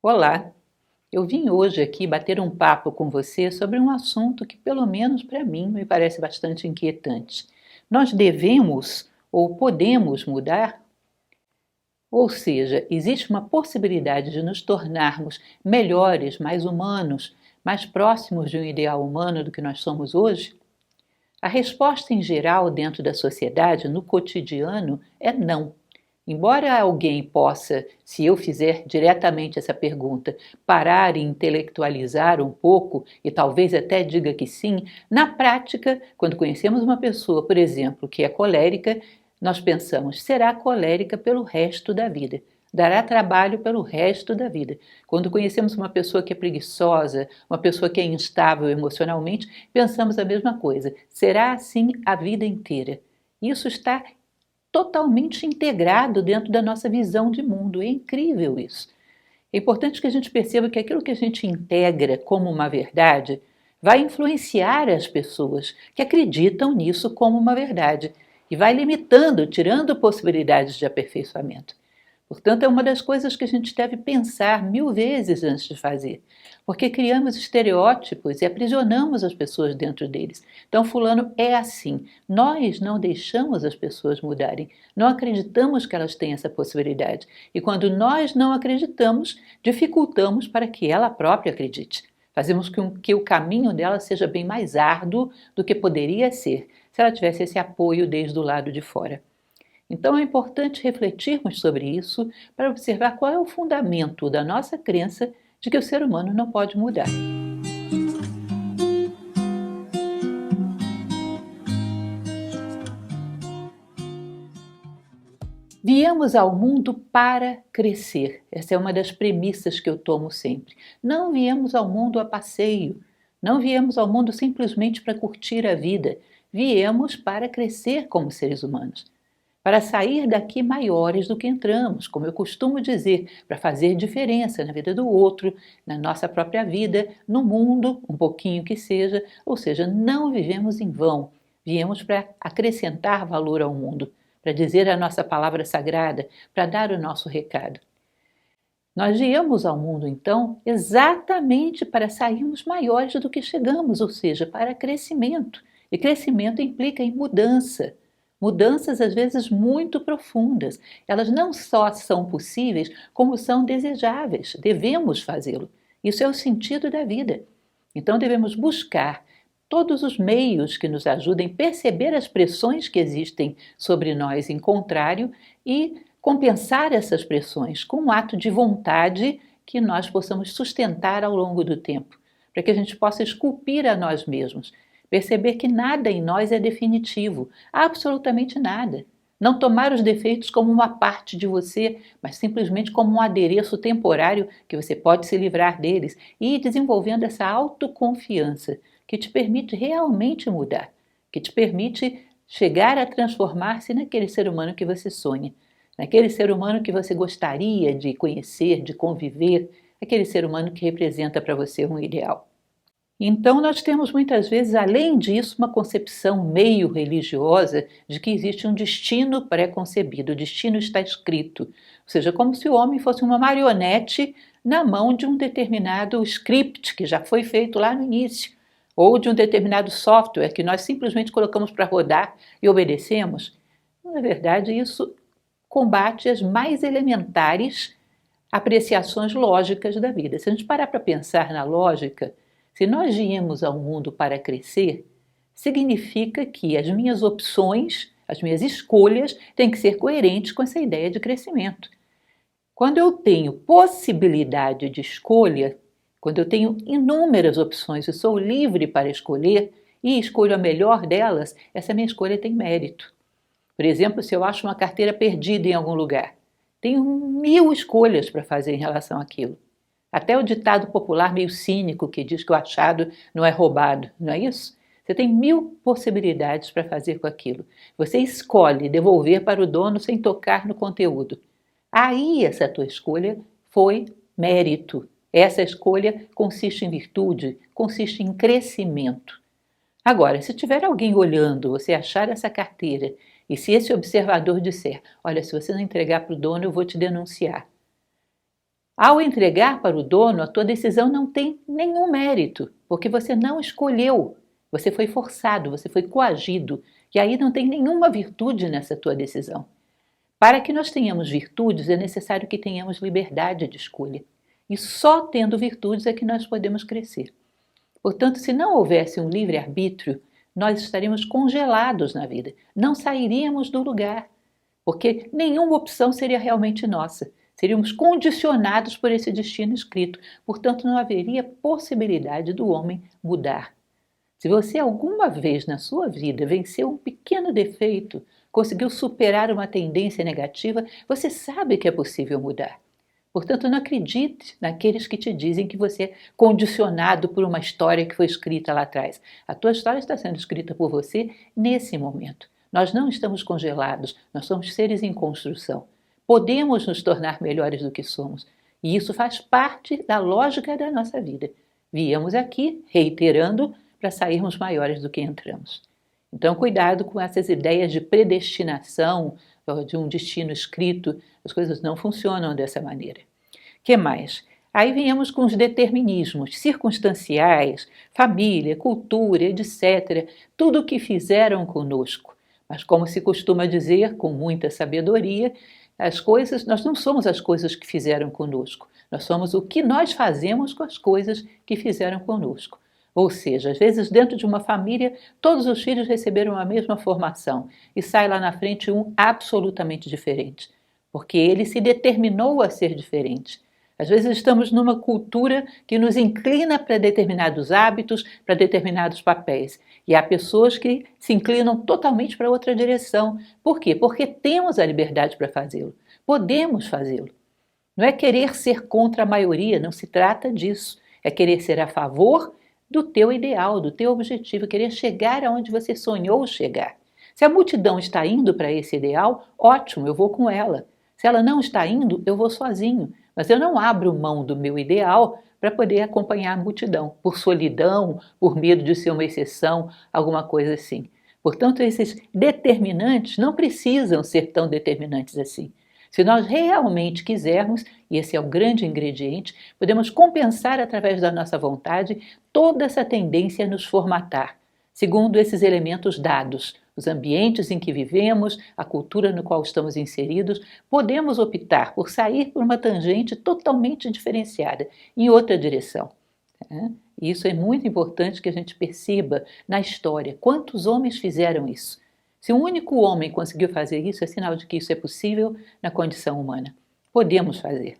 Olá, eu vim hoje aqui bater um papo com você sobre um assunto que, pelo menos para mim, me parece bastante inquietante. Nós devemos ou podemos mudar? Ou seja, existe uma possibilidade de nos tornarmos melhores, mais humanos, mais próximos de um ideal humano do que nós somos hoje? A resposta em geral dentro da sociedade, no cotidiano, é não. Embora alguém possa, se eu fizer diretamente essa pergunta, parar e intelectualizar um pouco e talvez até diga que sim, na prática, quando conhecemos uma pessoa, por exemplo, que é colérica, nós pensamos, será colérica pelo resto da vida. Dará trabalho pelo resto da vida. Quando conhecemos uma pessoa que é preguiçosa, uma pessoa que é instável emocionalmente, pensamos a mesma coisa. Será assim a vida inteira. Isso está totalmente integrado dentro da nossa visão de mundo. É incrível isso. É importante que a gente perceba que aquilo que a gente integra como uma verdade vai influenciar as pessoas que acreditam nisso como uma verdade e vai limitando, tirando possibilidades de aperfeiçoamento. Portanto, é uma das coisas que a gente deve pensar 1000 vezes antes de fazer, porque criamos estereótipos e aprisionamos as pessoas dentro deles. Então, fulano é assim. Nós não deixamos as pessoas mudarem, não acreditamos que elas têm essa possibilidade. E quando nós não acreditamos, dificultamos para que ela própria acredite. Fazemos com que o caminho dela seja bem mais árduo do que poderia ser se ela tivesse esse apoio desde o lado de fora. Então é importante refletirmos sobre isso para observar qual é o fundamento da nossa crença de que o ser humano não pode mudar. Viemos ao mundo para crescer. Essa é uma das premissas que eu tomo sempre. Não viemos ao mundo a passeio. Não viemos ao mundo simplesmente para curtir a vida. Viemos para crescer como seres humanos. Para sair daqui maiores do que entramos, como eu costumo dizer, para fazer diferença na vida do outro, na nossa própria vida, no mundo, um pouquinho que seja, ou seja, não vivemos em vão, viemos para acrescentar valor ao mundo, para dizer a nossa palavra sagrada, para dar o nosso recado. Nós viemos ao mundo, então, exatamente para sairmos maiores do que chegamos, ou seja, para crescimento. E crescimento implica em mudança. Mudanças, às vezes, muito profundas. Elas não só são possíveis, como são desejáveis. Devemos fazê-lo. Isso é o sentido da vida. Então, devemos buscar todos os meios que nos ajudem a perceber as pressões que existem sobre nós em contrário e compensar essas pressões com um ato de vontade que nós possamos sustentar ao longo do tempo, para que a gente possa esculpir a nós mesmos, perceber que nada em nós é definitivo, absolutamente nada. Não tomar os defeitos como uma parte de você, mas simplesmente como um adereço temporário que você pode se livrar deles e ir desenvolvendo essa autoconfiança que te permite realmente mudar, que te permite chegar a transformar-se naquele ser humano que você sonha, naquele ser humano que você gostaria de conhecer, de conviver, aquele ser humano que representa para você um ideal. Então, nós temos muitas vezes, além disso, uma concepção meio religiosa de que existe um destino pré-concebido, o destino está escrito. Ou seja, como se o homem fosse uma marionete na mão de um determinado script que já foi feito lá no início, ou de um determinado software que nós simplesmente colocamos para rodar e obedecemos. Na verdade, isso combate as mais elementares apreciações lógicas da vida. Se a gente parar para pensar na lógica, se nós viemos ao mundo para crescer, significa que as minhas opções, as minhas escolhas têm que ser coerentes com essa ideia de crescimento. Quando eu tenho possibilidade de escolha, quando eu tenho inúmeras opções e sou livre para escolher e escolho a melhor delas, essa minha escolha tem mérito. Por exemplo, se eu acho uma carteira perdida em algum lugar, tenho 1000 escolhas para fazer em relação àquilo. Até o ditado popular meio cínico que diz que o achado não é roubado, não é isso? Você tem 1000 possibilidades para fazer com aquilo. Você escolhe devolver para o dono sem tocar no conteúdo. Aí essa tua escolha foi mérito. Essa escolha consiste em virtude, consiste em crescimento. Agora, se tiver alguém olhando, você achar essa carteira e se esse observador disser, olha, se você não entregar para o dono, eu vou te denunciar. Ao entregar para o dono, a tua decisão não tem nenhum mérito, porque você não escolheu, você foi forçado, você foi coagido, e aí não tem nenhuma virtude nessa tua decisão. Para que nós tenhamos virtudes, é necessário que tenhamos liberdade de escolha. E só tendo virtudes é que nós podemos crescer. Portanto, se não houvesse um livre-arbítrio, nós estaríamos congelados na vida, não sairíamos do lugar, porque nenhuma opção seria realmente nossa. Seríamos condicionados por esse destino escrito, portanto, não haveria possibilidade do homem mudar. Se você alguma vez na sua vida venceu um pequeno defeito, conseguiu superar uma tendência negativa, você sabe que é possível mudar. Portanto, não acredite naqueles que te dizem que você é condicionado por uma história que foi escrita lá atrás. A tua história está sendo escrita por você nesse momento. Nós não estamos congelados, nós somos seres em construção. Podemos nos tornar melhores do que somos. E isso faz parte da lógica da nossa vida. Viemos aqui, reiterando, para sairmos maiores do que entramos. Então, cuidado com essas ideias de predestinação, de um destino escrito. As coisas não funcionam dessa maneira. Que mais? Aí viemos com os determinismos circunstanciais, família, cultura, etc. Tudo o que fizeram conosco. Mas como se costuma dizer, com muita sabedoria, nós não somos as coisas que fizeram conosco. Nós somos o que nós fazemos com as coisas que fizeram conosco. Ou seja, às vezes dentro de uma família, todos os filhos receberam a mesma formação e sai lá na frente um absolutamente diferente, porque ele se determinou a ser diferente. Às vezes estamos numa cultura que nos inclina para determinados hábitos, para determinados papéis. E há pessoas que se inclinam totalmente para outra direção. Por quê? Porque temos a liberdade para fazê-lo. Podemos fazê-lo. Não é querer ser contra a maioria, não se trata disso. É querer ser a favor do teu ideal, do teu objetivo, querer chegar aonde você sonhou chegar. Se a multidão está indo para esse ideal, ótimo, eu vou com ela. Se ela não está indo, eu vou sozinho. Mas eu não abro mão do meu ideal para poder acompanhar a multidão, por solidão, por medo de ser uma exceção, alguma coisa assim. Portanto, esses determinantes não precisam ser tão determinantes assim. Se nós realmente quisermos, e esse é o grande ingrediente, podemos compensar através da nossa vontade toda essa tendência a nos formatar, segundo esses elementos dados, os ambientes em que vivemos, a cultura no qual estamos inseridos, podemos optar por sair por uma tangente totalmente diferenciada, em outra direção. E isso é muito importante que a gente perceba na história. Quantos homens fizeram isso? Se um único homem conseguiu fazer isso, é sinal de que isso é possível na condição humana. Podemos fazer.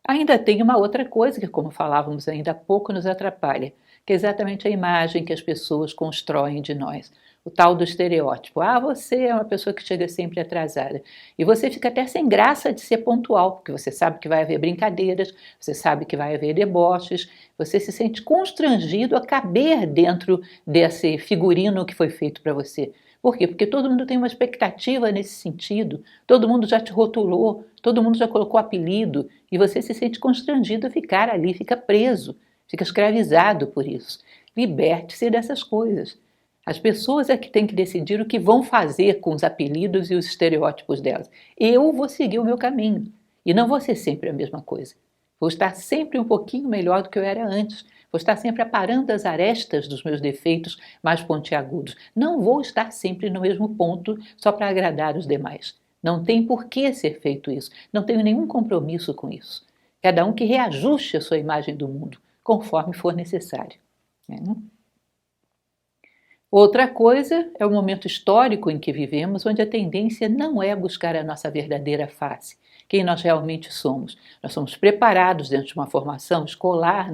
Ainda tem uma outra coisa que, como falávamos ainda há pouco, nos atrapalha, que é exatamente a imagem que as pessoas constroem de nós. O tal do estereótipo. Ah, você é uma pessoa que chega sempre atrasada. E você fica até sem graça de ser pontual, porque você sabe que vai haver brincadeiras, você sabe que vai haver deboches, você se sente constrangido a caber dentro desse figurino que foi feito para você. Por quê? Porque todo mundo tem uma expectativa nesse sentido, todo mundo já te rotulou, todo mundo já colocou apelido, e você se sente constrangido a ficar ali, fica preso, fica escravizado por isso. Liberte-se dessas coisas. As pessoas é que têm que decidir o que vão fazer com os apelidos e os estereótipos delas. Eu vou seguir o meu caminho, e não vou ser sempre a mesma coisa. Vou estar sempre um pouquinho melhor do que eu era antes. Vou estar sempre aparando as arestas dos meus defeitos mais pontiagudos. Não vou estar sempre no mesmo ponto só para agradar os demais. Não tem por que ser feito isso. Não tenho nenhum compromisso com isso. Cada um que reajuste a sua imagem do mundo, conforme for necessário. Outra coisa é o momento histórico em que vivemos, onde a tendência não é buscar a nossa verdadeira face, quem nós realmente somos. Nós somos preparados dentro de uma formação escolar,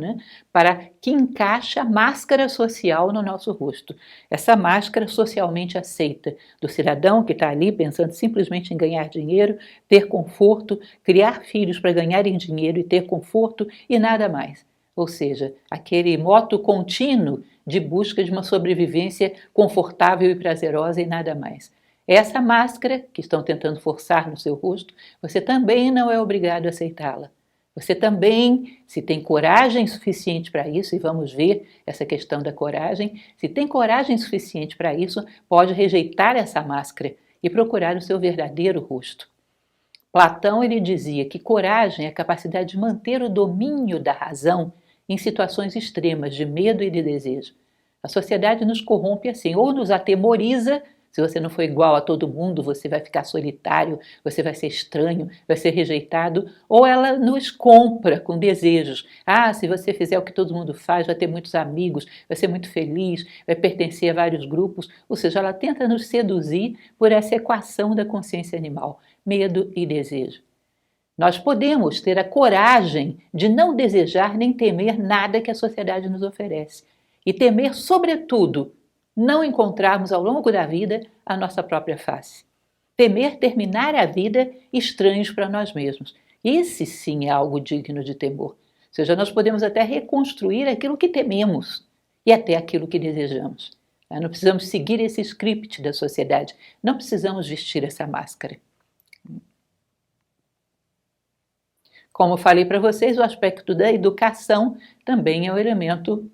para que encaixe a máscara social no nosso rosto. Essa máscara socialmente aceita do cidadão que está ali pensando simplesmente em ganhar dinheiro, ter conforto, criar filhos para ganharem dinheiro e ter conforto e nada mais. Ou seja, aquele moto contínuo de busca de uma sobrevivência confortável e prazerosa e nada mais. Essa máscara que estão tentando forçar no seu rosto, você também não é obrigado a aceitá-la. Você também, se tem coragem suficiente para isso, e vamos ver essa questão da coragem, se tem coragem suficiente para isso, pode rejeitar essa máscara e procurar o seu verdadeiro rosto. Platão ele dizia que coragem é a capacidade de manter o domínio da razão em situações extremas de medo e de desejo. A sociedade nos corrompe assim, ou nos atemoriza. Se você não for igual a todo mundo, você vai ficar solitário, você vai ser estranho, vai ser rejeitado, ou ela nos compra com desejos. Ah, se você fizer o que todo mundo faz, vai ter muitos amigos, vai ser muito feliz, vai pertencer a vários grupos. Ou seja, ela tenta nos seduzir por essa equação da consciência animal, medo e desejo. Nós podemos ter a coragem de não desejar nem temer nada que a sociedade nos oferece. E temer, sobretudo, não encontrarmos ao longo da vida a nossa própria face. Temer terminar a vida estranhos para nós mesmos. Esse sim é algo digno de temor. Ou seja, nós podemos até reconstruir aquilo que tememos e até aquilo que desejamos. Não precisamos seguir esse script da sociedade, não precisamos vestir essa máscara. Como falei para vocês, o aspecto da educação também é um elemento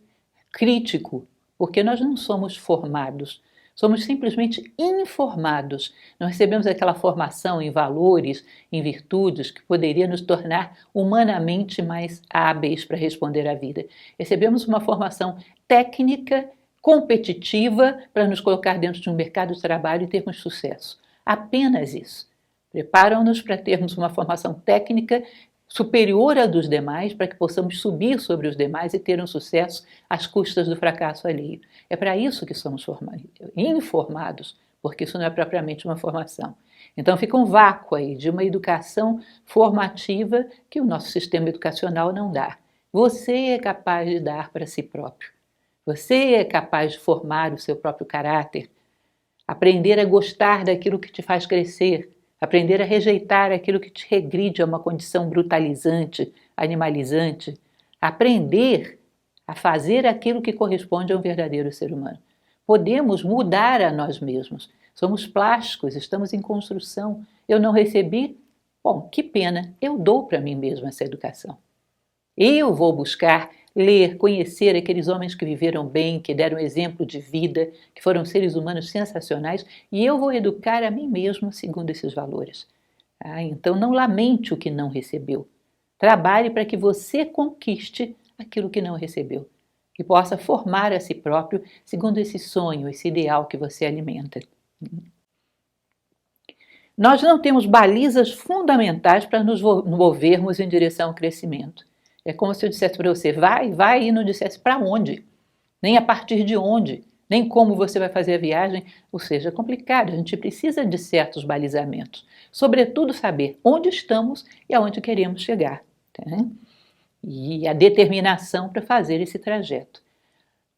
crítico, porque nós não somos formados, somos simplesmente informados. Não recebemos aquela formação em valores, em virtudes, que poderia nos tornar humanamente mais hábeis para responder à vida. Recebemos uma formação técnica, competitiva, para nos colocar dentro de um mercado de trabalho e termos sucesso. Apenas isso. Preparam-nos para termos uma formação técnica superior à dos demais, para que possamos subir sobre os demais e ter um sucesso às custas do fracasso alheio. É para isso que somos informados, porque isso não é propriamente uma formação. Então fica um vácuo aí de uma educação formativa que o nosso sistema educacional não dá. Você é capaz de dar para si próprio. Você é capaz de formar o seu próprio caráter, aprender a gostar daquilo que te faz crescer, aprender a rejeitar aquilo que te regride a uma condição brutalizante, animalizante. Aprender a fazer aquilo que corresponde a um verdadeiro ser humano. Podemos mudar a nós mesmos. Somos plásticos, estamos em construção. Eu não recebi? Bom, que pena, eu dou para mim mesmo essa educação. Eu vou buscar ler, conhecer aqueles homens que viveram bem, que deram exemplo de vida, que foram seres humanos sensacionais, e eu vou educar a mim mesmo segundo esses valores. Então não lamente o que não recebeu. Trabalhe para que você conquiste aquilo que não recebeu, que possa formar a si próprio segundo esse sonho, esse ideal que você alimenta. Nós não temos balizas fundamentais para nos movermos em direção ao crescimento. É como se eu dissesse para você, vai, e não dissesse para onde, nem a partir de onde, nem como você vai fazer a viagem. Ou seja, é complicado, a gente precisa de certos balizamentos. Sobretudo saber onde estamos e aonde queremos chegar. Tá? E a determinação para fazer esse trajeto.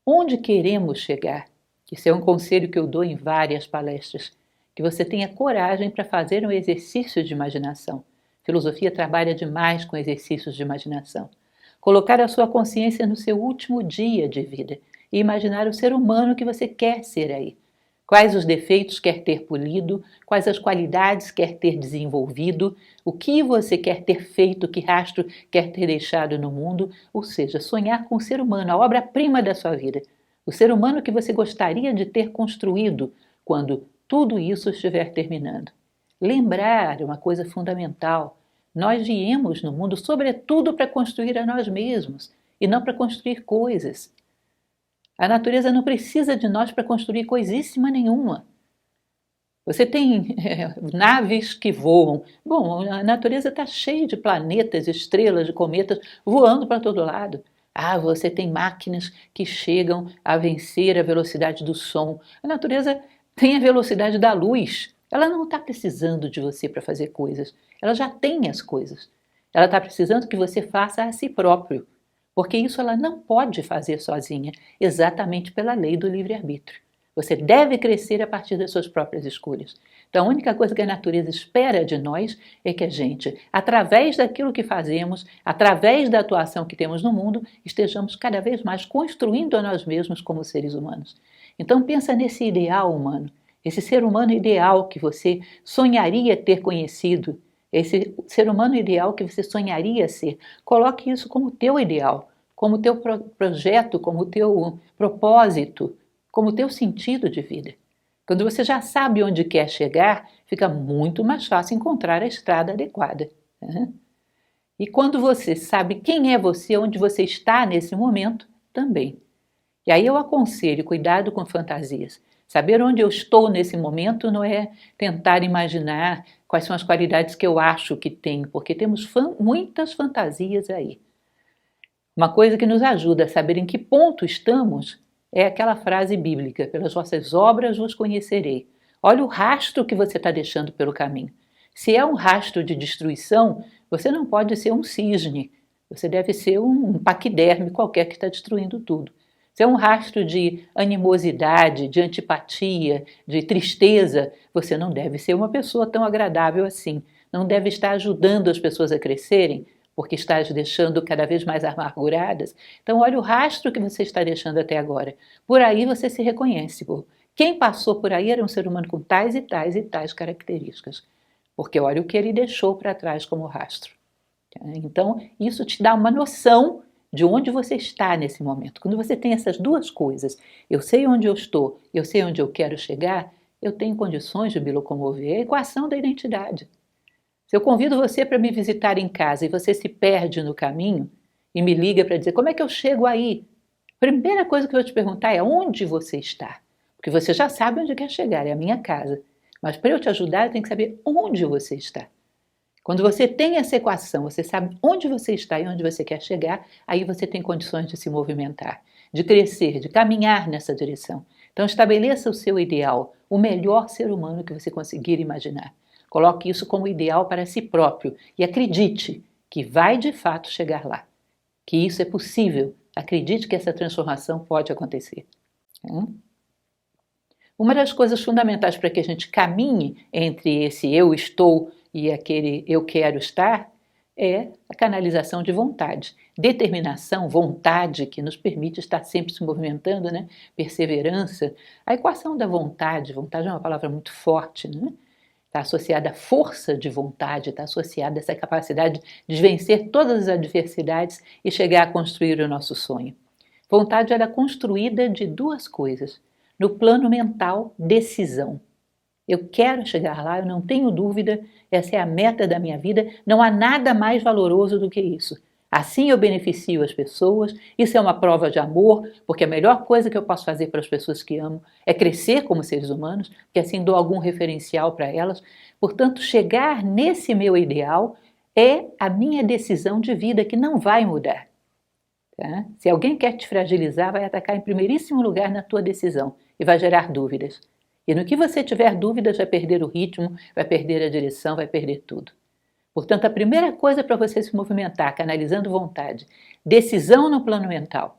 Onde queremos chegar? Isso é um conselho que eu dou em várias palestras. Que você tenha coragem para fazer um exercício de imaginação. Filosofia trabalha demais com exercícios de imaginação. Colocar a sua consciência no seu último dia de vida e imaginar o ser humano que você quer ser aí. Quais os defeitos quer ter polido, quais as qualidades quer ter desenvolvido, o que você quer ter feito, que rastro quer ter deixado no mundo, ou seja, sonhar com o ser humano, a obra-prima da sua vida. O ser humano que você gostaria de ter construído quando tudo isso estiver terminando. Lembrar é uma coisa fundamental. Nós viemos no mundo, sobretudo, para construir a nós mesmos e não para construir coisas. A natureza não precisa de nós para construir coisíssima nenhuma. Você tem naves que voam. Bom, a natureza está cheia de planetas, estrelas, de cometas voando para todo lado. Você tem máquinas que chegam a vencer a velocidade do som. A natureza tem a velocidade da luz. Ela não está precisando de você para fazer coisas. Ela já tem as coisas. Ela está precisando que você faça a si próprio. Porque isso ela não pode fazer sozinha, exatamente pela lei do livre-arbítrio. Você deve crescer a partir das suas próprias escolhas. Então, a única coisa que a natureza espera de nós é que a gente, através daquilo que fazemos, através da atuação que temos no mundo, estejamos cada vez mais construindo a nós mesmos como seres humanos. Então, pensa nesse ideal humano, esse ser humano ideal que você sonharia ter conhecido, esse ser humano ideal que você sonharia ser. Coloque isso como teu ideal, como teu projeto, como teu propósito, como teu sentido de vida. Quando você já sabe onde quer chegar, fica muito mais fácil encontrar a estrada adequada, né? E quando você sabe quem é você, onde você está nesse momento, também. E aí eu aconselho, cuidado com fantasias. Saber onde eu estou nesse momento não é tentar imaginar quais são as qualidades que eu acho que tenho, porque temos muitas fantasias aí. Uma coisa que nos ajuda a saber em que ponto estamos é aquela frase bíblica: pelas vossas obras vos conhecerei. Olha o rastro que você está deixando pelo caminho. Se é um rastro de destruição, você não pode ser um cisne, você deve ser um paquiderme qualquer que está destruindo tudo. Se é um rastro de animosidade, de antipatia, de tristeza, você não deve ser uma pessoa tão agradável assim. Não deve estar ajudando as pessoas a crescerem, porque está as deixando cada vez mais amarguradas. Então, olha o rastro que você está deixando até agora. Por aí você se reconhece. Quem passou por aí era um ser humano com tais e tais e tais características. Porque olha o que ele deixou para trás como rastro. Então, isso te dá uma noção de onde você está nesse momento. Quando você tem essas duas coisas, eu sei onde eu estou, eu sei onde eu quero chegar, eu tenho condições de me locomover. É a equação da identidade. Se eu convido você para me visitar em casa e você se perde no caminho e me liga para dizer como é que eu chego aí, a primeira coisa que eu vou te perguntar é onde você está. Porque você já sabe onde quer chegar, é a minha casa. Mas para eu te ajudar, eu tenho que saber onde você está. Quando você tem essa equação, você sabe onde você está e onde você quer chegar, aí você tem condições de se movimentar, de crescer, de caminhar nessa direção. Então estabeleça o seu ideal, o melhor ser humano que você conseguir imaginar. Coloque isso como ideal para si próprio e acredite que vai de fato chegar lá, que isso é possível. Acredite que essa transformação pode acontecer. Uma das coisas fundamentais para que a gente caminhe entre esse eu estou e aquele eu quero estar é a canalização de vontade. Determinação, vontade, que nos permite estar sempre se movimentando, né? Perseverança. A equação da vontade, vontade é uma palavra muito forte, né? Está associada à força de vontade, está associada a essa capacidade de vencer todas as adversidades e chegar a construir o nosso sonho. Vontade era construída de duas coisas. No plano mental, decisão. Eu quero chegar lá, eu não tenho dúvida, essa é a meta da minha vida, não há nada mais valoroso do que isso. Assim eu beneficio as pessoas, isso é uma prova de amor, porque a melhor coisa que eu posso fazer para as pessoas que amo é crescer como seres humanos, porque assim dou algum referencial para elas. Portanto, chegar nesse meu ideal é a minha decisão de vida que não vai mudar. Tá? Se alguém quer te fragilizar, vai atacar em primeiríssimo lugar na tua decisão e vai gerar dúvidas. E no que você tiver dúvidas, vai perder o ritmo, vai perder a direção, vai perder tudo. Portanto, a primeira coisa para você se movimentar, canalizando vontade, decisão no plano mental.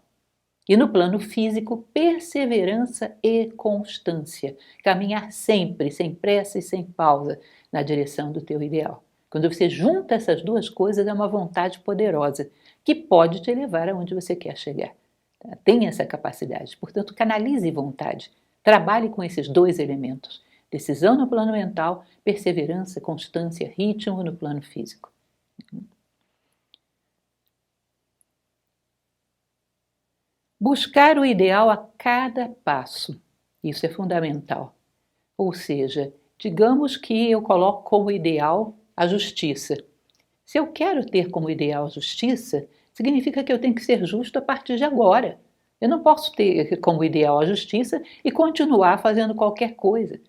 E no plano físico, perseverança e constância. Caminhar sempre, sem pressa e sem pausa, na direção do teu ideal. Quando você junta essas duas coisas, é uma vontade poderosa, que pode te levar aonde você quer chegar. Tem essa capacidade. Portanto, canalize vontade. Trabalhe com esses dois elementos. Decisão no plano mental, perseverança, constância, ritmo no plano físico. Buscar o ideal a cada passo. Isso é fundamental. Ou seja, digamos que eu coloco como ideal a justiça. Se eu quero ter como ideal a justiça, significa que eu tenho que ser justo a partir de agora. Eu não posso ter como ideal a justiça e continuar fazendo qualquer coisa.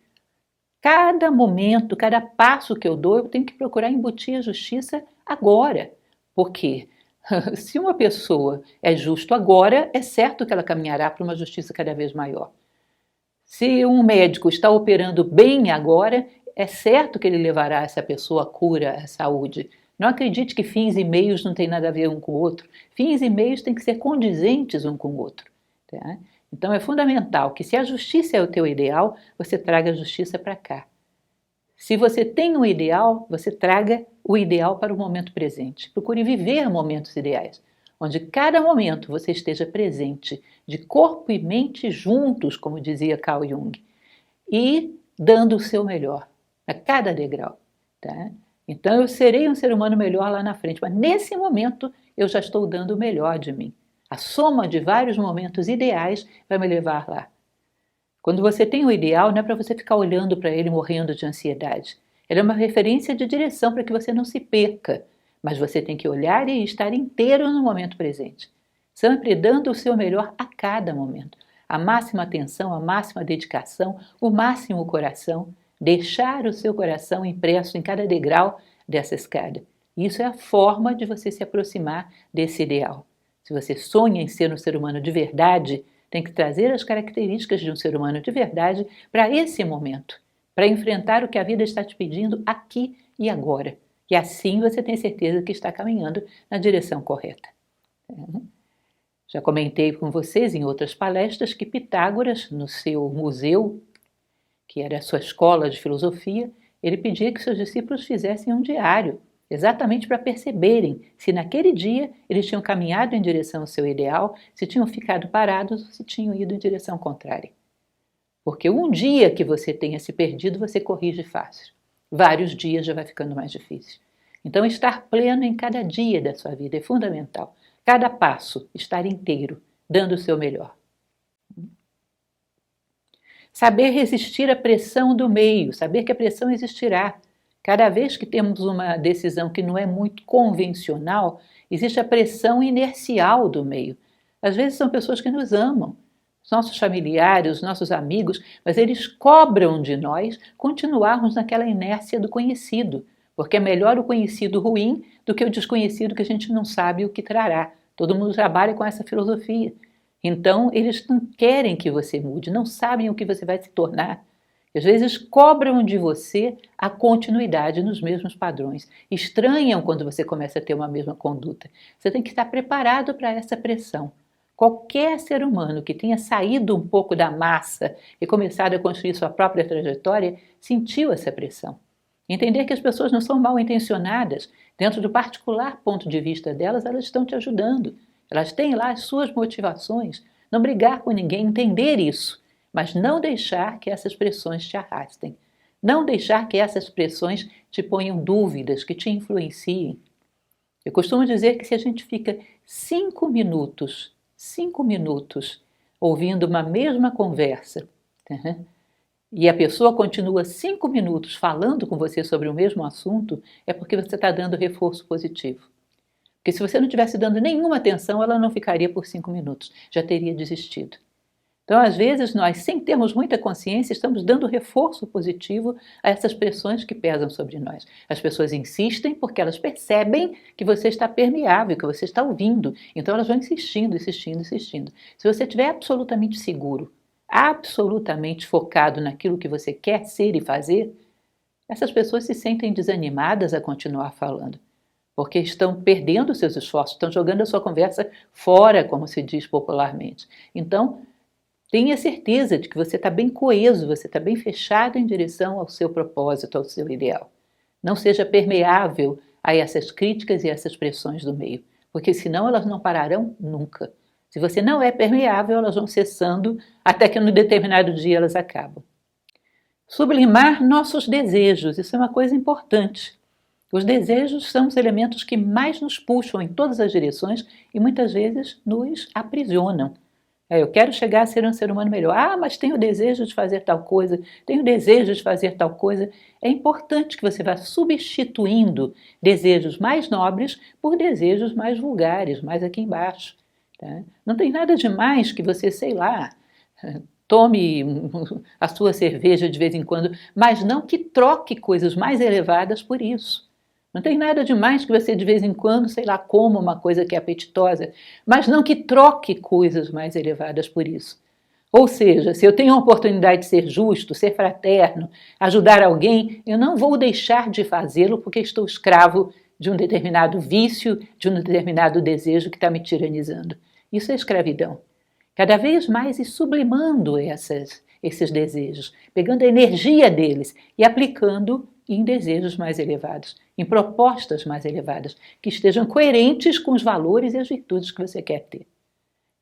Cada momento, cada passo que eu dou, eu tenho que procurar embutir a justiça agora. Por quê? Se uma pessoa é justo agora, é certo que ela caminhará para uma justiça cada vez maior. Se um médico está operando bem agora, é certo que ele levará essa pessoa à cura, à saúde. Não acredite que fins e meios não têm nada a ver um com o outro. Fins e meios têm que ser condizentes um com o outro. Tá? Então é fundamental que, se a justiça é o teu ideal, você traga a justiça para cá. Se você tem um ideal, você traga o ideal para o momento presente. Procure viver momentos ideais, onde cada momento você esteja presente, de corpo e mente juntos, como dizia Carl Jung, e dando o seu melhor a cada degrau. Tá? Então eu serei um ser humano melhor lá na frente, mas nesse momento eu já estou dando o melhor de mim. A soma de vários momentos ideais vai me levar lá. Quando você tem um ideal, não é para você ficar olhando para ele morrendo de ansiedade. Ele é uma referência de direção para que você não se perca, mas você tem que olhar e estar inteiro no momento presente, sempre dando o seu melhor a cada momento. A máxima atenção, a máxima dedicação, o máximo coração, deixar o seu coração impresso em cada degrau dessa escada. Isso é a forma de você se aproximar desse ideal. Se você sonha em ser um ser humano de verdade, tem que trazer as características de um ser humano de verdade para esse momento, para enfrentar o que a vida está te pedindo aqui e agora. E assim você tem certeza que está caminhando na direção correta. Já comentei com vocês em outras palestras que Pitágoras, no seu museu, que era a sua escola de filosofia, ele pedia que seus discípulos fizessem um diário, exatamente para perceberem se naquele dia eles tinham caminhado em direção ao seu ideal, se tinham ficado parados ou se tinham ido em direção contrária. Porque um dia que você tenha se perdido, você corrige fácil. Vários dias já vai ficando mais difícil. Então, estar pleno em cada dia da sua vida é fundamental. Cada passo, estar inteiro, dando o seu melhor. Saber resistir à pressão do meio, saber que a pressão existirá. Cada vez que temos uma decisão que não é muito convencional, existe a pressão inercial do meio. Às vezes são pessoas que nos amam, os nossos familiares, os nossos amigos, mas eles cobram de nós continuarmos naquela inércia do conhecido, porque é melhor o conhecido ruim do que o desconhecido que a gente não sabe o que trará. Todo mundo trabalha com essa filosofia. Então, eles não querem que você mude, não sabem o que você vai se tornar. Às vezes cobram de você a continuidade nos mesmos padrões. Estranham quando você começa a ter uma mesma conduta. Você tem que estar preparado para essa pressão. Qualquer ser humano que tenha saído um pouco da massa e começado a construir sua própria trajetória, sentiu essa pressão. Entender que as pessoas não são mal intencionadas. Dentro do particular ponto de vista delas, elas estão te ajudando. Elas têm lá as suas motivações. Não brigar com ninguém, entender isso. Mas não deixar que essas pressões te arrastem. Não deixar que essas pressões te ponham dúvidas, que te influenciem. Eu costumo dizer que se a gente fica 5 minutos ouvindo uma mesma conversa, e a pessoa continua 5 minutos falando com você sobre o mesmo assunto, é porque você está dando reforço positivo. Porque se você não estivesse dando nenhuma atenção, ela não ficaria por 5 minutos, já teria desistido. Então, às vezes, nós, sem termos muita consciência, estamos dando reforço positivo a essas pressões que pesam sobre nós. As pessoas insistem porque elas percebem que você está permeável, que você está ouvindo. Então, elas vão insistindo, insistindo, insistindo. Se você estiver absolutamente seguro, absolutamente focado naquilo que você quer ser e fazer, essas pessoas se sentem desanimadas a continuar falando. Porque estão perdendo seus esforços, estão jogando a sua conversa fora, como se diz popularmente. Então, tenha certeza de que você está bem coeso, você está bem fechado em direção ao seu propósito, ao seu ideal. Não seja permeável a essas críticas e essas pressões do meio, porque senão elas não pararão nunca. Se você não é permeável, elas vão cessando até que num determinado dia elas acabam. Sublimar nossos desejos, isso é uma coisa importante. Os desejos são os elementos que mais nos puxam em todas as direções e muitas vezes nos aprisionam. Eu quero chegar a ser um ser humano melhor. Ah, mas tenho desejo de fazer tal coisa, tenho desejo de fazer tal coisa. É importante que você vá substituindo desejos mais nobres por desejos mais vulgares, mais aqui embaixo. Tá? Não tem nada de mais que você, sei lá, tome a sua cerveja de vez em quando, mas não que troque coisas mais elevadas por isso. Não tem nada demais que você de vez em quando, sei lá, coma uma coisa que é apetitosa, mas não que troque coisas mais elevadas por isso. Ou seja, se eu tenho a oportunidade de ser justo, ser fraterno, ajudar alguém, eu não vou deixar de fazê-lo porque estou escravo de um determinado vício, de um determinado desejo que está me tiranizando. Isso é escravidão. Cada vez mais ir sublimando esses desejos, pegando a energia deles e aplicando em desejos mais elevados, em propostas mais elevadas, que estejam coerentes com os valores e as virtudes que você quer ter.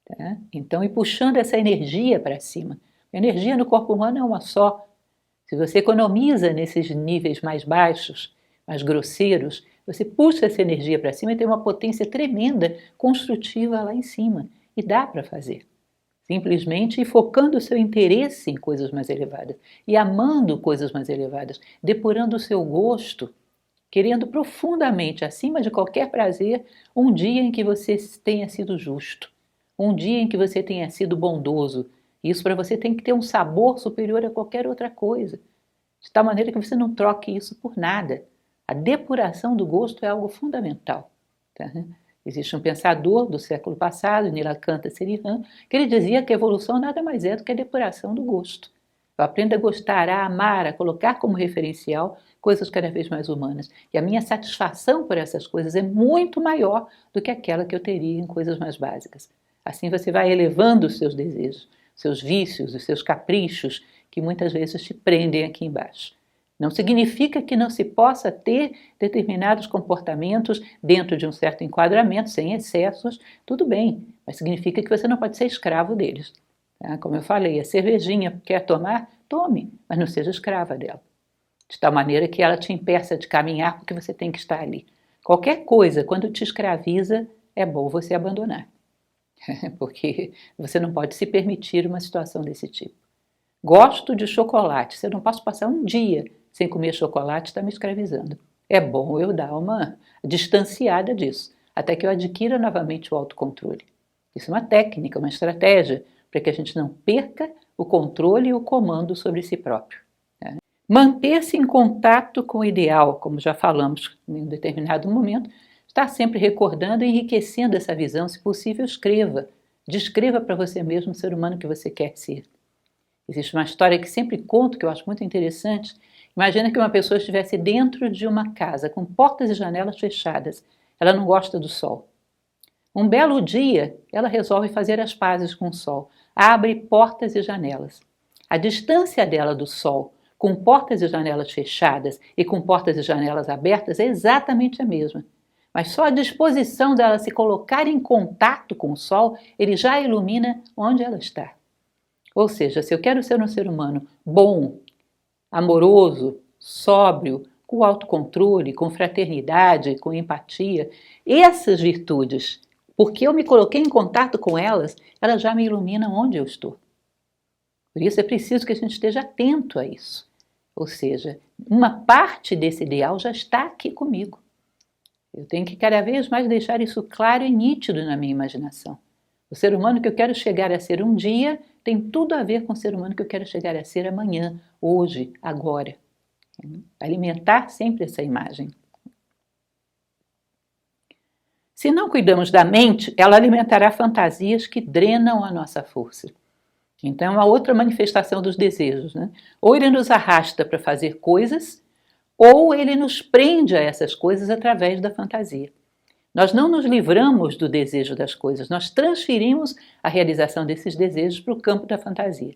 Tá? Então, ir puxando essa energia para cima. A energia no corpo humano é uma só. Se você economiza nesses níveis mais baixos, mais grosseiros, você puxa essa energia para cima e tem uma potência tremenda, construtiva lá em cima. E dá para fazer. simplesmente e focando o seu interesse em coisas mais elevadas e amando coisas mais elevadas, depurando o seu gosto, querendo profundamente, acima de qualquer prazer, um dia em que você tenha sido justo, um dia em que você tenha sido bondoso. Isso para você tem que ter um sabor superior a qualquer outra coisa, de tal maneira que você não troque isso por nada. A depuração do gosto é algo fundamental. Tá? Existe um pensador do século passado, Nilakanta Srihan, que ele dizia que a evolução nada mais é do que a depuração do gosto. Eu aprendo a gostar, a amar, a colocar como referencial coisas cada vez mais humanas. E a minha satisfação por essas coisas é muito maior do que aquela que eu teria em coisas mais básicas. Assim você vai elevando os seus desejos, seus vícios, os seus caprichos, que muitas vezes te prendem aqui embaixo. Não significa que não se possa ter determinados comportamentos dentro de um certo enquadramento, sem excessos, tudo bem, mas significa que você não pode ser escravo deles. Tá? Como eu falei, a cervejinha quer tomar? Tome, mas não seja escrava dela. De tal maneira que ela te impeça de caminhar porque você tem que estar ali. Qualquer coisa, quando te escraviza, é bom você abandonar. Porque você não pode se permitir uma situação desse tipo. Gosto de chocolate, se eu não posso passar um dia sem comer chocolate, está me escravizando. É bom eu dar uma distanciada disso, até que eu adquira novamente o autocontrole. Isso é uma técnica, uma estratégia, para que a gente não perca o controle e o comando sobre si próprio. Né? Manter-se em contato com o ideal, como já falamos em um determinado momento, está sempre recordando e enriquecendo essa visão. Se possível, escreva. Descreva para você mesmo o ser humano que você quer ser. Existe uma história que sempre conto, que eu acho muito interessante. Imagina que uma pessoa estivesse dentro de uma casa com portas e janelas fechadas. Ela não gosta do sol. Um belo dia, ela resolve fazer as pazes com o sol. Abre portas e janelas. A distância dela do sol, com portas e janelas fechadas e com portas e janelas abertas, é exatamente a mesma. Mas só a disposição dela se colocar em contato com o sol, ele já ilumina onde ela está. Ou seja, se eu quero ser um ser humano bom, amoroso, sóbrio, com autocontrole, com fraternidade, com empatia, essas virtudes, porque eu me coloquei em contato com elas, elas já me iluminam onde eu estou. Por isso é preciso que a gente esteja atento a isso. Ou seja, uma parte desse ideal já está aqui comigo. Eu tenho que cada vez mais deixar isso claro e nítido na minha imaginação. O ser humano que eu quero chegar a ser um dia tem tudo a ver com o ser humano que eu quero chegar a ser amanhã, hoje, agora. Alimentar sempre essa imagem. Se não cuidamos da mente, ela alimentará fantasias que drenam a nossa força. Então, é uma outra manifestação dos desejos, né? Ou ele nos arrasta para fazer coisas, ou ele nos prende a essas coisas através da fantasia. Nós não nos livramos do desejo das coisas, nós transferimos a realização desses desejos para o campo da fantasia.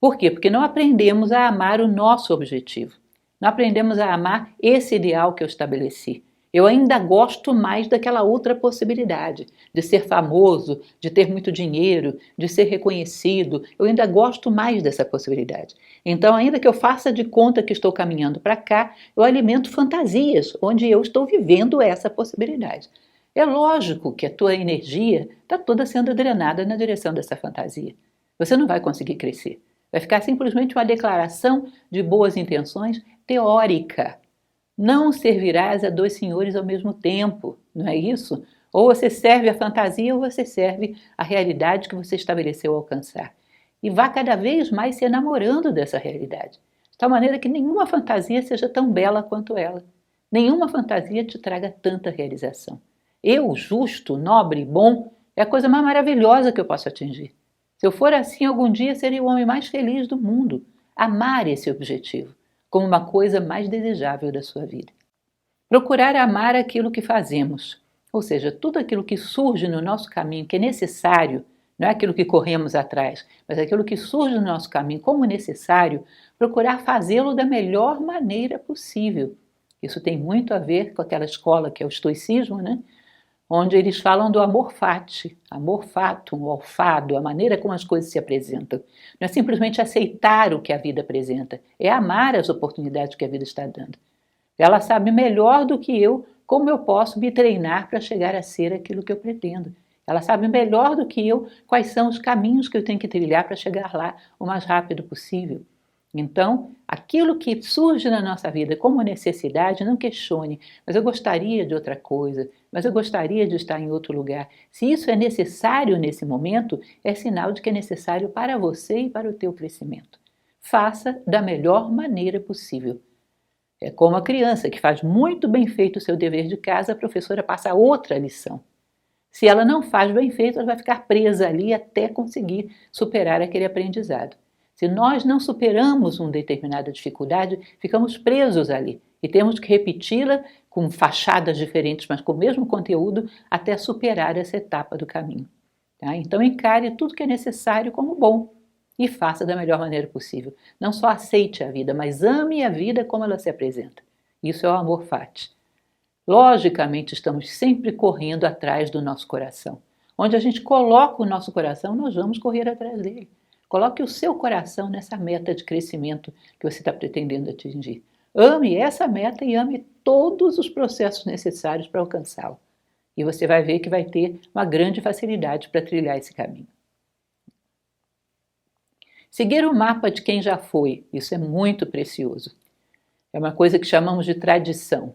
Por quê? Porque não aprendemos a amar o nosso objetivo. Não aprendemos a amar esse ideal que eu estabeleci. Eu ainda gosto mais daquela outra possibilidade, de ser famoso, de ter muito dinheiro, de ser reconhecido. Eu ainda gosto mais dessa possibilidade. Então, ainda que eu faça de conta que estou caminhando para cá, eu alimento fantasias, onde eu estou vivendo essa possibilidade. É lógico que a tua energia está toda sendo drenada na direção dessa fantasia. Você não vai conseguir crescer. Vai ficar simplesmente uma declaração de boas intenções teórica. Não servirás a dois senhores ao mesmo tempo, não é isso? Ou você serve a fantasia ou você serve a realidade que você estabeleceu alcançar. E vá cada vez mais se enamorando dessa realidade, de tal maneira que nenhuma fantasia seja tão bela quanto ela. Nenhuma fantasia te traga tanta realização. Eu, justo, nobre e bom, é a coisa mais maravilhosa que eu posso atingir. Se eu for assim, algum dia seria o homem mais feliz do mundo. Amar esse objetivo como uma coisa mais desejável da sua vida. Procurar amar aquilo que fazemos, ou seja, tudo aquilo que surge no nosso caminho, que é necessário, não é aquilo que corremos atrás, mas aquilo que surge no nosso caminho como necessário, procurar fazê-lo da melhor maneira possível. Isso tem muito a ver com aquela escola que é o estoicismo, né? Onde eles falam do amor fati, amor fatum, o fado, a maneira como as coisas se apresentam. Não é simplesmente aceitar o que a vida apresenta, é amar as oportunidades que a vida está dando. Ela sabe melhor do que eu como eu posso me treinar para chegar a ser aquilo que eu pretendo. Ela sabe melhor do que eu quais são os caminhos que eu tenho que trilhar para chegar lá o mais rápido possível. Então, aquilo que surge na nossa vida como necessidade, não questione, mas eu gostaria de outra coisa, mas eu gostaria de estar em outro lugar. Se isso é necessário nesse momento, é sinal de que é necessário para você e para o teu crescimento. Faça da melhor maneira possível. É como a criança que faz muito bem feito o seu dever de casa, a professora passa outra lição. Se ela não faz bem feito, ela vai ficar presa ali até conseguir superar aquele aprendizado. Se nós não superamos uma determinada dificuldade, ficamos presos ali e temos que repeti-la com fachadas diferentes, mas com o mesmo conteúdo, até superar essa etapa do caminho. Tá? Então encare tudo que é necessário como bom e faça da melhor maneira possível. Não só aceite a vida, mas ame a vida como ela se apresenta. Isso é o amor fati. Logicamente, estamos sempre correndo atrás do nosso coração. Onde a gente coloca o nosso coração, nós vamos correr atrás dele. Coloque o seu coração nessa meta de crescimento que você está pretendendo atingir. Ame essa meta e ame todos os processos necessários para alcançá-la. E você vai ver que vai ter uma grande facilidade para trilhar esse caminho. Seguir o mapa de quem já foi, isso é muito precioso. É uma coisa que chamamos de tradição.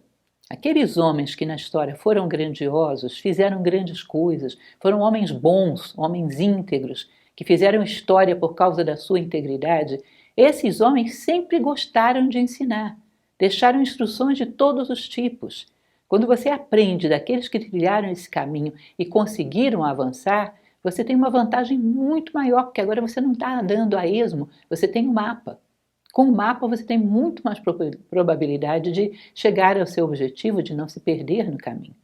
Aqueles homens que na história foram grandiosos, fizeram grandes coisas, foram homens bons, homens íntegros, que fizeram história por causa da sua integridade, esses homens sempre gostaram de ensinar, deixaram instruções de todos os tipos. Quando você aprende daqueles que trilharam esse caminho e conseguiram avançar, você tem uma vantagem muito maior, porque agora você não está andando a esmo, você tem um mapa. Com o mapa você tem muito mais probabilidade de chegar ao seu objetivo, de não se perder no caminho.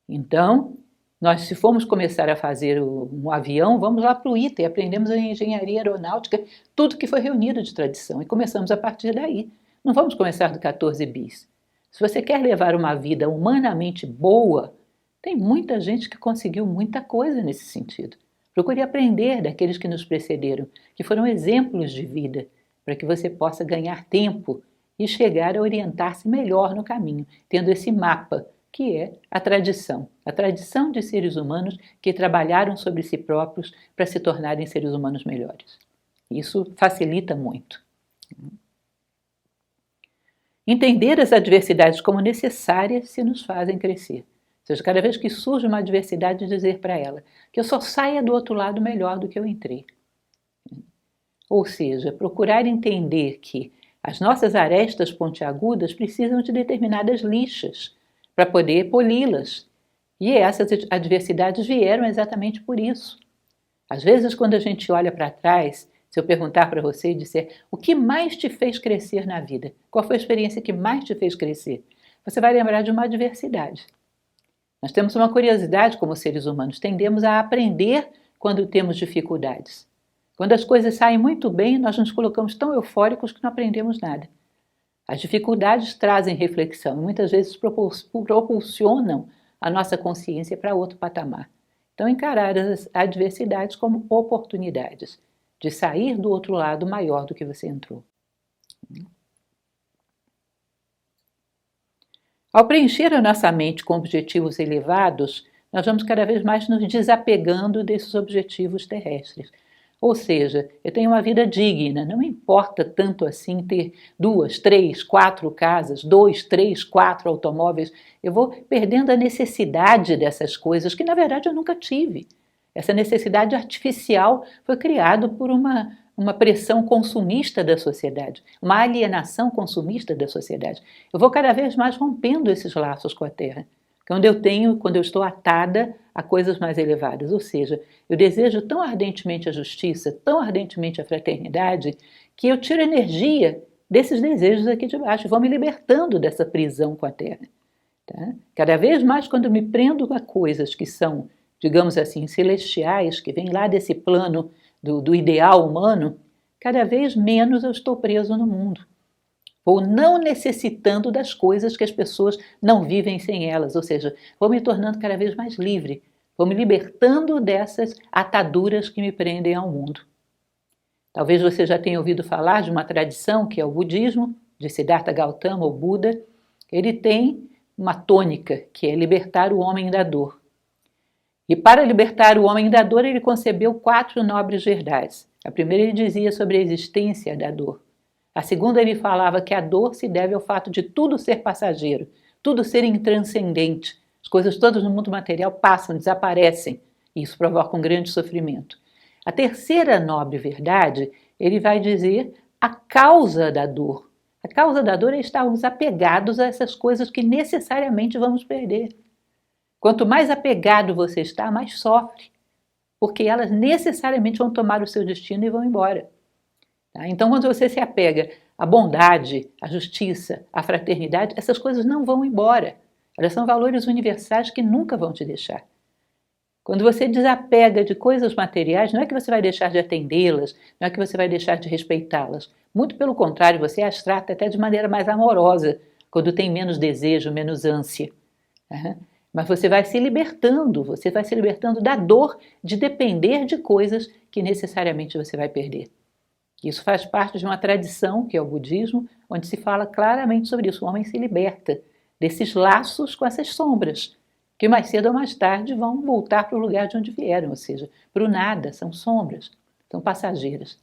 Então, nós se formos começar a fazer um avião, vamos lá para o ITA e aprendemos a engenharia aeronáutica, tudo que foi reunido de tradição, e começamos a partir daí. Não vamos começar do 14 bis. Se você quer levar uma vida humanamente boa, tem muita gente que conseguiu muita coisa nesse sentido. Procure aprender daqueles que nos precederam, que foram exemplos de vida, para que você possa ganhar tempo e chegar a orientar-se melhor no caminho, tendo esse mapa, que é a tradição de seres humanos que trabalharam sobre si próprios para se tornarem seres humanos melhores. Isso facilita muito. Entender as adversidades como necessárias se nos fazem crescer. Ou seja, cada vez que surge uma adversidade, dizer para ela que eu só saia do outro lado melhor do que eu entrei. Ou seja, procurar entender que as nossas arestas pontiagudas precisam de determinadas lixas para poder poli-las. E essas adversidades vieram exatamente por isso. Às vezes, quando a gente olha para trás, se eu perguntar para você e disser o que mais te fez crescer na vida, qual foi a experiência que mais te fez crescer, você vai lembrar de uma adversidade. Nós temos uma curiosidade como seres humanos, tendemos a aprender quando temos dificuldades. Quando as coisas saem muito bem, nós nos colocamos tão eufóricos que não aprendemos nada. As dificuldades trazem reflexão e muitas vezes propulsionam a nossa consciência para outro patamar. Então, encarar as adversidades como oportunidades de sair do outro lado maior do que você entrou. Ao preencher a nossa mente com objetivos elevados, nós vamos cada vez mais nos desapegando desses objetivos terrestres. Ou seja, eu tenho uma vida digna, não importa tanto assim ter 2, 3, 4 casas, 2, 3, 4 automóveis, eu vou perdendo a necessidade dessas coisas que na verdade eu nunca tive. Essa necessidade artificial foi criada por uma pressão consumista da sociedade, uma alienação consumista da sociedade. Eu vou cada vez mais rompendo esses laços com a Terra. Quando eu estou atada a coisas mais elevadas, ou seja, eu desejo tão ardentemente a justiça, tão ardentemente a fraternidade, que eu tiro energia desses desejos aqui de baixo, vou me libertando dessa prisão com a Terra. Tá? Cada vez mais, quando eu me prendo a coisas que são, digamos assim, celestiais, que vêm lá desse plano do ideal humano, cada vez menos eu estou preso no mundo. Vou não necessitando das coisas que as pessoas não vivem sem elas, ou seja, vou me tornando cada vez mais livre, vou me libertando dessas ataduras que me prendem ao mundo. Talvez você já tenha ouvido falar de uma tradição que é o budismo, de Siddhartha Gautama, ou Buda. Ele tem uma tônica, que é libertar o homem da dor. E para libertar o homem da dor, ele concebeu 4 nobres verdades. A primeira ele dizia sobre a existência da dor. A segunda ele falava que a dor se deve ao fato de tudo ser passageiro, tudo ser intranscendente. As coisas todas no mundo material passam, desaparecem, e isso provoca um grande sofrimento. A terceira nobre verdade, ele vai dizer a causa da dor. A causa da dor é estarmos apegados a essas coisas que necessariamente vamos perder. Quanto mais apegado você está, mais sofre, porque elas necessariamente vão tomar o seu destino e vão embora. Tá? Então, quando você se apega à bondade, à justiça, à fraternidade, essas coisas não vão embora. Elas são valores universais que nunca vão te deixar. Quando você desapega de coisas materiais, não é que você vai deixar de atendê-las, não é que você vai deixar de respeitá-las. Muito pelo contrário, você as trata até de maneira mais amorosa, quando tem menos desejo, menos ânsia. Mas você vai se libertando da dor de depender de coisas que necessariamente você vai perder. Isso faz parte de uma tradição, que é o budismo, onde se fala claramente sobre isso. O homem se liberta desses laços com essas sombras, que mais cedo ou mais tarde vão voltar para o lugar de onde vieram, ou seja, para o nada, são sombras, são passageiras.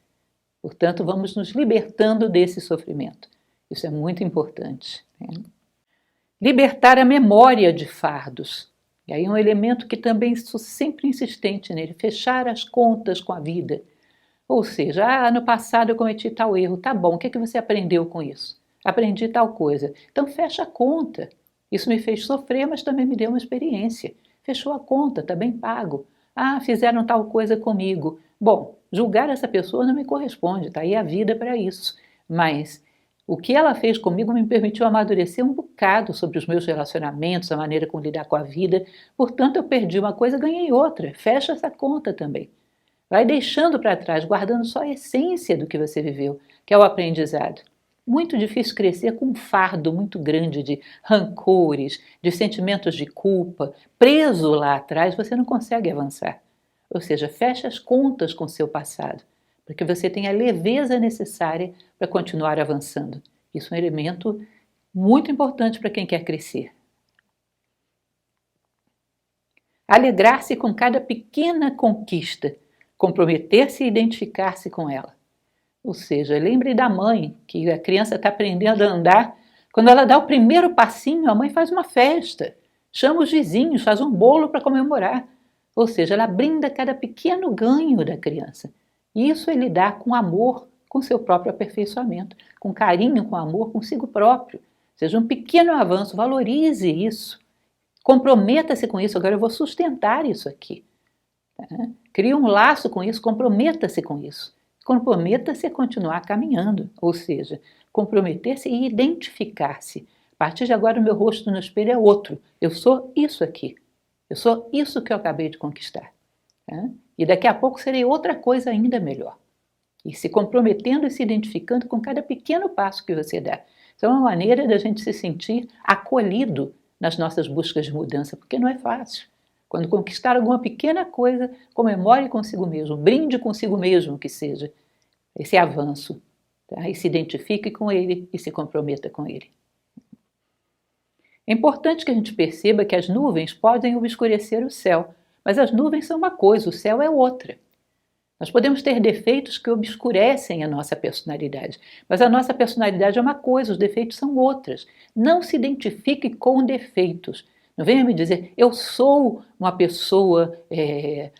Portanto, vamos nos libertando desse sofrimento. Isso é muito importante. Libertar a memória de fardos. E aí um elemento que também sou sempre insistente nele, fechar as contas com a vida. Ou seja, no passado eu cometi tal erro, tá bom, o que você aprendeu com isso? Aprendi tal coisa. Então fecha a conta. Isso me fez sofrer, mas também me deu uma experiência. Fechou a conta, está bem pago. Fizeram tal coisa comigo. Bom, julgar essa pessoa não me corresponde, está aí a vida para isso. Mas o que ela fez comigo me permitiu amadurecer um bocado sobre os meus relacionamentos, a maneira como lidar com a vida. Portanto, eu perdi uma coisa, ganhei outra. Fecha essa conta também. Vai deixando para trás, guardando só a essência do que você viveu, que é o aprendizado. Muito difícil crescer com um fardo muito grande de rancores, de sentimentos de culpa. Preso lá atrás, você não consegue avançar. Ou seja, fecha as contas com o seu passado, para que você tenha a leveza necessária para continuar avançando. Isso é um elemento muito importante para quem quer crescer. Alegrar-se com cada pequena conquista, comprometer-se e identificar-se com ela. Ou seja, lembre da mãe, que a criança está aprendendo a andar. Quando ela dá o primeiro passinho, a mãe faz uma festa, chama os vizinhos, faz um bolo para comemorar. Ou seja, ela brinda cada pequeno ganho da criança. E isso é lidar com amor, com seu próprio aperfeiçoamento, com carinho, com amor consigo próprio. Ou seja, um pequeno avanço, valorize isso. Comprometa-se com isso, agora eu vou sustentar isso aqui. Crie um laço com isso, comprometa-se com isso. Comprometa-se a continuar caminhando, ou seja, comprometer-se e identificar-se. A partir de agora o meu rosto no espelho é outro. Eu sou isso aqui. Eu sou isso que eu acabei de conquistar. E daqui a pouco serei outra coisa ainda melhor. E se comprometendo e se identificando com cada pequeno passo que você dá. Isso é uma maneira da gente se sentir acolhido nas nossas buscas de mudança, porque não é fácil. Quando conquistar alguma pequena coisa, comemore consigo mesmo, brinde consigo mesmo que seja esse avanço. Tá? E se identifique com ele e se comprometa com ele. É importante que a gente perceba que as nuvens podem obscurecer o céu, mas as nuvens são uma coisa, o céu é outra. Nós podemos ter defeitos que obscurecem a nossa personalidade, mas a nossa personalidade é uma coisa, os defeitos são outras. Não se identifique com defeitos. Não venha me dizer, eu sou uma pessoa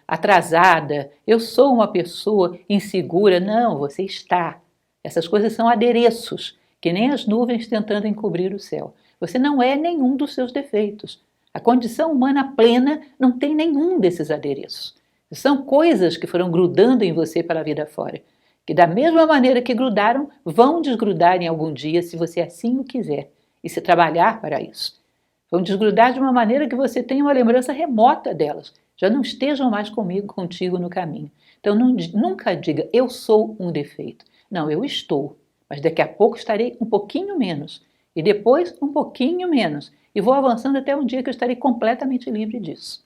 atrasada, eu sou uma pessoa insegura. Não, você está. Essas coisas são adereços, que nem as nuvens tentando encobrir o céu. Você não é nenhum dos seus defeitos. A condição humana plena não tem nenhum desses adereços. São coisas que foram grudando em você para a vida fora, que da mesma maneira que grudaram, vão desgrudar em algum dia, se você assim o quiser, e se trabalhar para isso. Vão desgrudar de uma maneira que você tenha uma lembrança remota delas, já não estejam mais contigo no caminho. Então nunca diga, eu sou um defeito. Não, eu estou, mas daqui a pouco estarei um pouquinho menos, e depois um pouquinho menos, e vou avançando até um dia que eu estarei completamente livre disso.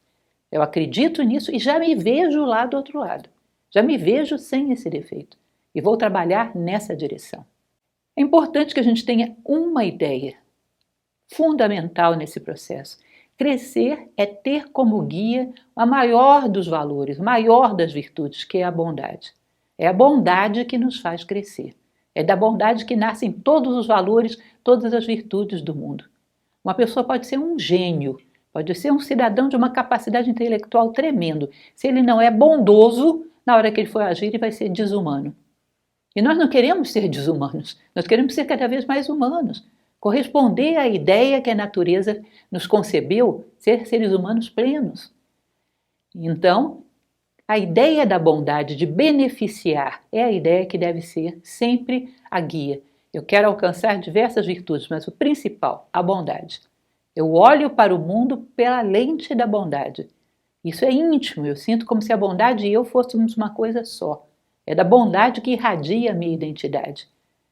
Eu acredito nisso e já me vejo lá do outro lado. Já me vejo sem esse defeito. E vou trabalhar nessa direção. É importante que a gente tenha uma ideia fundamental nesse processo. Crescer é ter como guia a maior dos valores, a maior das virtudes, que é a bondade. É a bondade que nos faz crescer. É da bondade que nascem todos os valores, todas as virtudes do mundo. Uma pessoa pode ser um gênio, pode ser um cidadão de uma capacidade intelectual tremendo. Se ele não é bondoso, na hora que ele for agir, ele vai ser desumano. E nós não queremos ser desumanos, nós queremos ser cada vez mais humanos. Corresponder à ideia que a natureza nos concebeu, ser seres humanos plenos. Então, a ideia da bondade, de beneficiar, é a ideia que deve ser sempre a guia. Eu quero alcançar diversas virtudes, mas o principal, a bondade. Eu olho para o mundo pela lente da bondade. Isso é íntimo, eu sinto como se a bondade e eu fôssemos uma coisa só. É da bondade que irradia a minha identidade.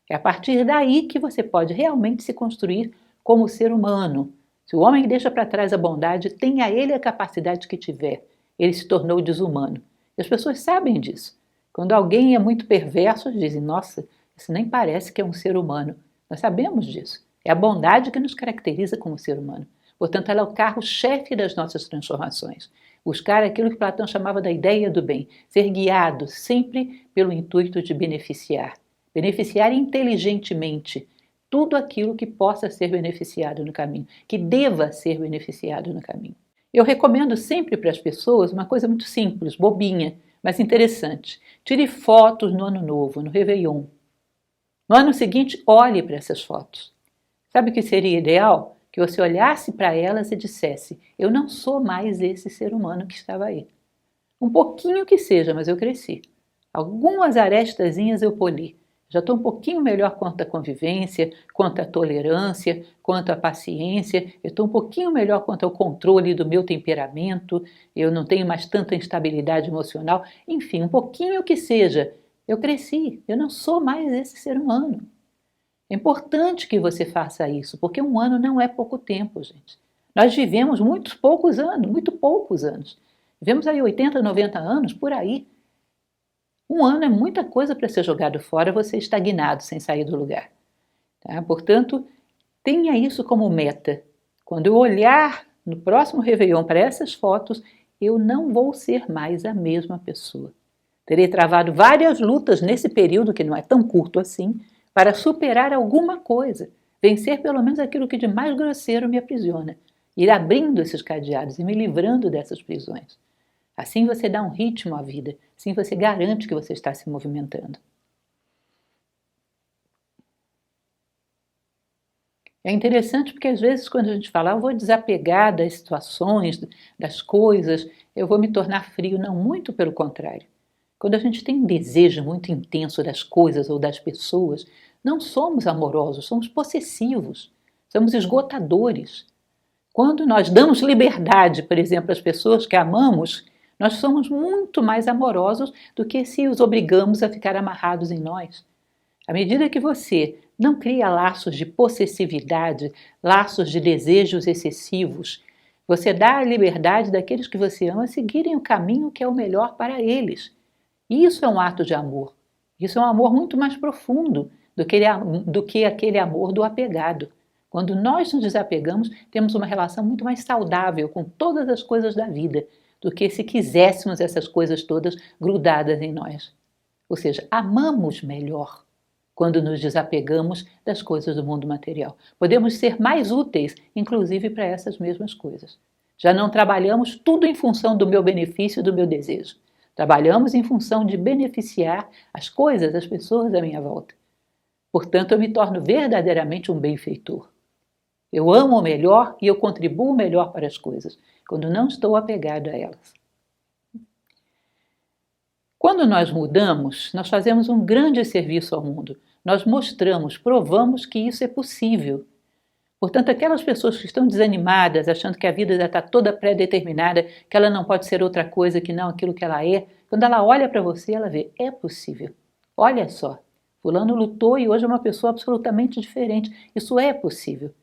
É a partir daí que você pode realmente se construir como ser humano. Se o homem deixa para trás a bondade, tenha ele a capacidade que tiver, ele se tornou desumano. E as pessoas sabem disso. Quando alguém é muito perverso, dizem, nossa, isso nem parece que é um ser humano. Nós sabemos disso. É a bondade que nos caracteriza como ser humano. Portanto, ela é o carro-chefe das nossas transformações. Buscar aquilo que Platão chamava da ideia do bem. Ser guiado sempre pelo intuito de beneficiar. Beneficiar inteligentemente tudo aquilo que possa ser beneficiado no caminho, que deva ser beneficiado no caminho. Eu recomendo sempre para as pessoas uma coisa muito simples, bobinha, mas interessante. Tire fotos no Ano Novo, no Réveillon. No ano seguinte, olhe para essas fotos. Sabe o que seria ideal? Que você olhasse para elas e dissesse, eu não sou mais esse ser humano que estava aí. Um pouquinho que seja, mas eu cresci. Algumas arestazinhas eu poli. Já estou um pouquinho melhor quanto à convivência, quanto à tolerância, quanto à paciência. Eu estou um pouquinho melhor quanto ao controle do meu temperamento. Eu não tenho mais tanta instabilidade emocional. Enfim, um pouquinho que seja. Eu cresci. Eu não sou mais esse ser humano. É importante que você faça isso, porque um ano não é pouco tempo, gente. Nós vivemos muito poucos anos. Vivemos aí 80, 90 anos, por aí. Um ano é muita coisa para ser jogado fora, você estagnado, sem sair do lugar. Tá? Portanto, tenha isso como meta. Quando eu olhar no próximo Réveillon para essas fotos, eu não vou ser mais a mesma pessoa. Terei travado várias lutas nesse período, que não é tão curto assim, para superar alguma coisa, vencer pelo menos aquilo que de mais grosseiro me aprisiona, ir abrindo esses cadeados e me livrando dessas prisões. Assim você dá um ritmo à vida, assim você garante que você está se movimentando. É interessante porque às vezes quando a gente fala, eu vou desapegar das situações, das coisas, eu vou me tornar frio. Não, muito pelo contrário. Quando a gente tem um desejo muito intenso das coisas ou das pessoas, não somos amorosos, somos possessivos, somos esgotadores. Quando nós damos liberdade, por exemplo, às pessoas que amamos, nós somos muito mais amorosos do que se os obrigamos a ficar amarrados em nós. À medida que você não cria laços de possessividade, laços de desejos excessivos, você dá a liberdade daqueles que você ama seguirem o caminho que é o melhor para eles. Isso é um ato de amor. Isso é um amor muito mais profundo do que aquele amor do apegado. Quando nós nos desapegamos, temos uma relação muito mais saudável com todas as coisas da vida do que se quiséssemos essas coisas todas grudadas em nós. Ou seja, amamos melhor quando nos desapegamos das coisas do mundo material. Podemos ser mais úteis, inclusive para essas mesmas coisas. Já não trabalhamos tudo em função do meu benefício e do meu desejo. Trabalhamos em função de beneficiar as coisas, as pessoas à minha volta. Portanto, eu me torno verdadeiramente um benfeitor. Eu amo o melhor e eu contribuo melhor para as coisas, quando não estou apegado a elas. Quando nós mudamos, nós fazemos um grande serviço ao mundo. Nós mostramos, provamos que isso é possível. Portanto, aquelas pessoas que estão desanimadas, achando que a vida já está toda pré-determinada, que ela não pode ser outra coisa que não aquilo que ela é, quando ela olha para você, ela vê, é possível. Olha só, fulano lutou e hoje é uma pessoa absolutamente diferente. Isso é possível.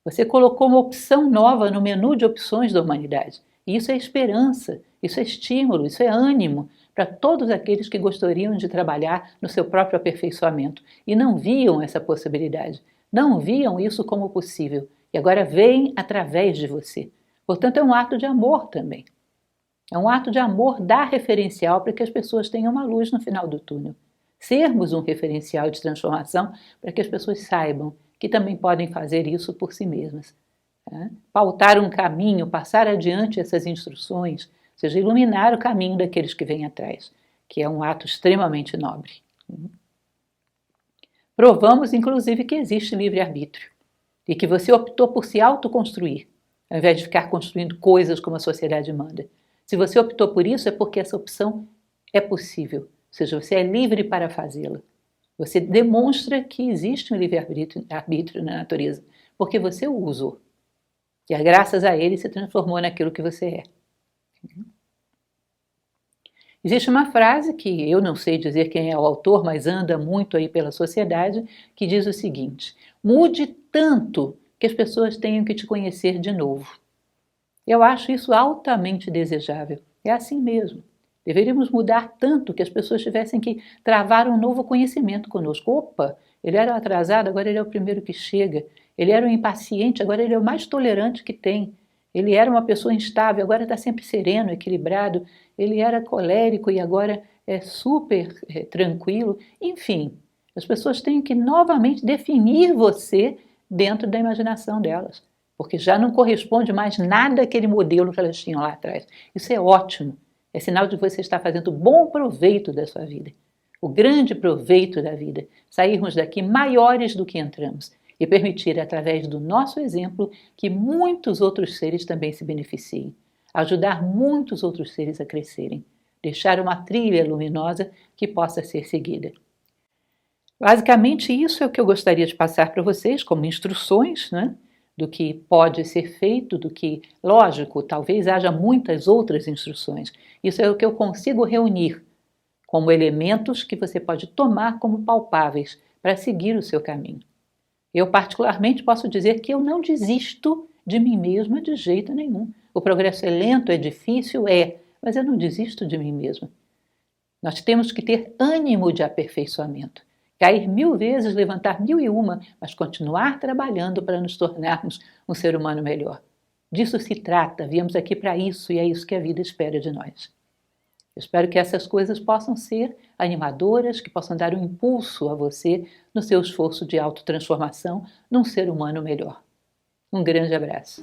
Você colocou uma opção nova no menu de opções da humanidade. E isso é esperança, isso é estímulo, isso é ânimo para todos aqueles que gostariam de trabalhar no seu próprio aperfeiçoamento e não viam essa possibilidade, não viam isso como possível e agora veem através de você. Portanto, é um ato de amor também. É um ato de amor dar referencial para que as pessoas tenham uma luz no final do túnel. Sermos um referencial de transformação para que as pessoas saibam que também podem fazer isso por si mesmas. Tá? Pautar um caminho, passar adiante essas instruções, ou seja, iluminar o caminho daqueles que vêm atrás, que é um ato extremamente nobre. Provamos, inclusive, que existe livre-arbítrio e que você optou por se autoconstruir, ao invés de ficar construindo coisas como a sociedade manda. Se você optou por isso, é porque essa opção é possível, ou seja, você é livre para fazê-la. Você demonstra que existe um livre-arbítrio na natureza, porque você o usou. E é graças a ele se transformou naquilo que você é. Existe uma frase que eu não sei dizer quem é o autor, mas anda muito aí pela sociedade, que diz o seguinte: mude tanto que as pessoas tenham que te conhecer de novo. Eu acho isso altamente desejável. É assim mesmo. Deveríamos mudar tanto que as pessoas tivessem que travar um novo conhecimento conosco. Opa, ele era atrasado, agora ele é o primeiro que chega. Ele era um impaciente, agora ele é o mais tolerante que tem. Ele era uma pessoa instável, agora está sempre sereno, equilibrado. Ele era colérico e agora é super tranquilo. Enfim, as pessoas têm que novamente definir você dentro da imaginação delas, porque já não corresponde mais nada àquele modelo que elas tinham lá atrás. Isso é ótimo, é sinal de que você está fazendo bom proveito da sua vida, o grande proveito da vida, sairmos daqui maiores do que entramos e permitir, através do nosso exemplo, que muitos outros seres também se beneficiem, ajudar muitos outros seres a crescerem, deixar uma trilha luminosa que possa ser seguida. Basicamente, isso é o que eu gostaria de passar para vocês como instruções, né? Do que pode ser feito, do que, lógico, talvez haja muitas outras instruções. Isso é o que eu consigo reunir como elementos que você pode tomar como palpáveis para seguir o seu caminho. Eu, particularmente, posso dizer que eu não desisto de mim mesma de jeito nenhum. O progresso é lento, é difícil, mas eu não desisto de mim mesma. Nós temos que ter ânimo de aperfeiçoamento. Cair 1000 vezes, levantar 1001, mas continuar trabalhando para nos tornarmos um ser humano melhor. Disso se trata, viemos aqui para isso e é isso que a vida espera de nós. Eu espero que essas coisas possam ser animadoras, que possam dar um impulso a você no seu esforço de autotransformação num ser humano melhor. Um grande abraço.